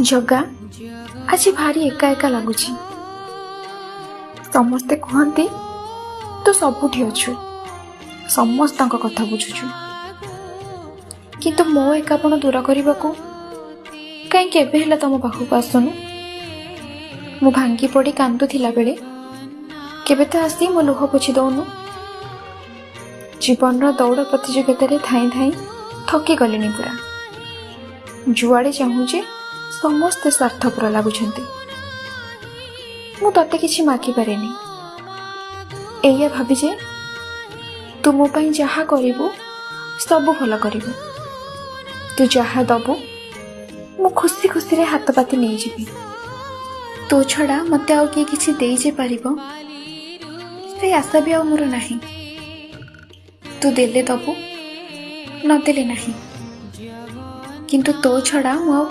जगा आज भारी एका एका लगुच समस्ते कहते तू सबुठी अच्छु समस्त कथा बुझुचु किंतु मो एकापण दूर करने को कहीं तुम पाखक आसुनु मु भांगी पड़ी कांदुला बेले केबे तो आसी मो लुह पोछि दौनु जीवन दौड़ प्रतियोगिता थाई थाई थकी गलिनी पूरा जुआड़े चाहूजे समस्ते स्वार्थपर लगुंट मु तते किछि मागी पारेनी एया भाभी जे तू मो पई जहा करिवु सब भल करिवु तू जहा दबु मु खुशी खुशी रे हाथ पाती नहीं जीवी तो छड़ा मते आउ किए किछि देई जे पारिबो से आशा भी आ मोर नाही तू देले दबु न देले नाही किंतु तो छड़ा मु